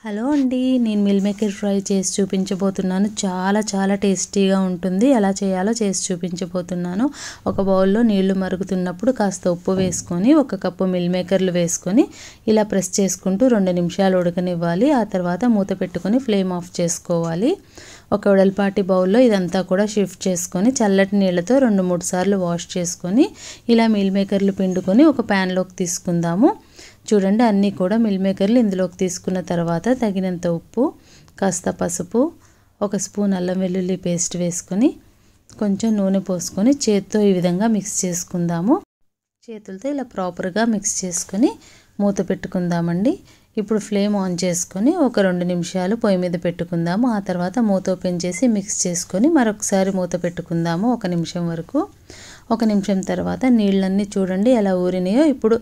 Hello అండి, నేను meal maker fry చేసి చూపించబోతున్నాను. చాలా టేస్టీగా ఉంటుంది. ఎలా చేయాలో చేసి చూపించబోతున్నాను. ఒక బౌల్లో నీళ్లు మరుగుతున్నప్పుడు కాస్త ఉప్పు వేసుకొని 1 కప్పు మిల్ మేకర్లు వేసుకొని ఇలా ప్రెస్ చేసుకుంటూ 2 నిమిషాలు ఉడకనివ్వాలి. ఆ తర్వాత మూత పెట్టుకొని ఫ్లేమ్ ఆఫ్ చేసుకోవాలి. ఒక వెడల్పాటి బౌల్లో ఇదంతా కూడా షిఫ్ట్ చేసుకొని చల్లటి నీళ్ళతో 2-3 సార్లు వాష్ చేసుకొని ఇలా మిల్ మేకర్లు పిండుకొని ఒక ప్యాన్లోకి తీసుకుందాము. చూడండి, అన్నీ కూడా మిల్ మేకర్లు ఇందులోకి తీసుకున్న తర్వాత తగినంత ఉప్పు, కాస్త పసుపు, 1 స్పూన్ అల్లం వెల్లుల్లి పేస్ట్ వేసుకొని కొంచెం నూనె పోసుకొని చేత్తో ఈ విధంగా మిక్స్ చేసుకుందాము. చేతులతో ఇలా ప్రాపర్గా మిక్స్ చేసుకొని మూత పెట్టుకుందామండి. ఇప్పుడు ఫ్లేమ్ ఆన్ చేసుకొని ఒక 2 నిమిషాలు పొయ్యి మీద పెట్టుకుందాము. ఆ తర్వాత మూత ఓపెన్ చేసి మిక్స్ చేసుకొని మరొకసారి మూత పెట్టుకుందాము 1 నిమిషం వరకు. 1 నిమిషం తర్వాత నీళ్ళన్నీ చూడండి ఎలా ఊరినాయో. ఇప్పుడు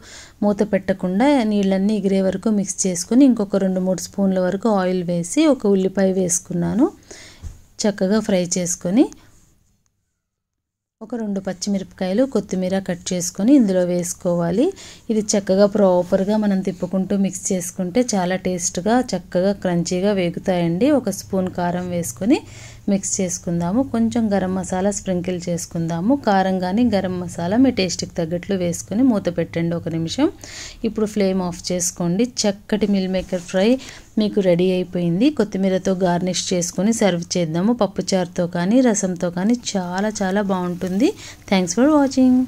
మూత పెట్టకుండా నీళ్ళన్నీ ఎగిరే వరకు మిక్స్ చేసుకొని ఇంకొక 2-3 స్పూన్ల వరకు ఆయిల్ వేసి ఒక ఉల్లిపాయ వేసుకున్నాను. చక్కగా ఫ్రై చేసుకొని ఒక 2 పచ్చిమిరపకాయలు, కొత్తిమీర కట్ చేసుకొని ఇందులో వేసుకోవాలి. ఇది చక్కగా ప్రాపర్గా మనం తిప్పుకుంటూ మిక్స్ చేసుకుంటే చాలా టేస్ట్గా చక్కగా క్రంచీగా వేగుతాయండి. 1 స్పూన్ కారం వేసుకొని మిక్స్ చేసుకుందాము. కొంచెం గరం మసాలా స్ప్రింకిల్ చేసుకుందాము. కారం కానీ గరం మసాలా మీ టేస్ట్కి తగ్గట్లు వేసుకొని మూత పెట్టండి 1 నిమిషం. ఇప్పుడు ఫ్లేమ్ ఆఫ్ చేసుకోండి. చక్కటి మిల్ మేకర్ ఫ్రై మీకు రెడీ అయిపోయింది. కొత్తిమీరతో గార్నిష్ చేసుకొని సర్వ్ చేద్దాము. పప్పుచారుతో కానీ రసంతో కానీ చాలా బాగుంటుంది. Thanks for watching.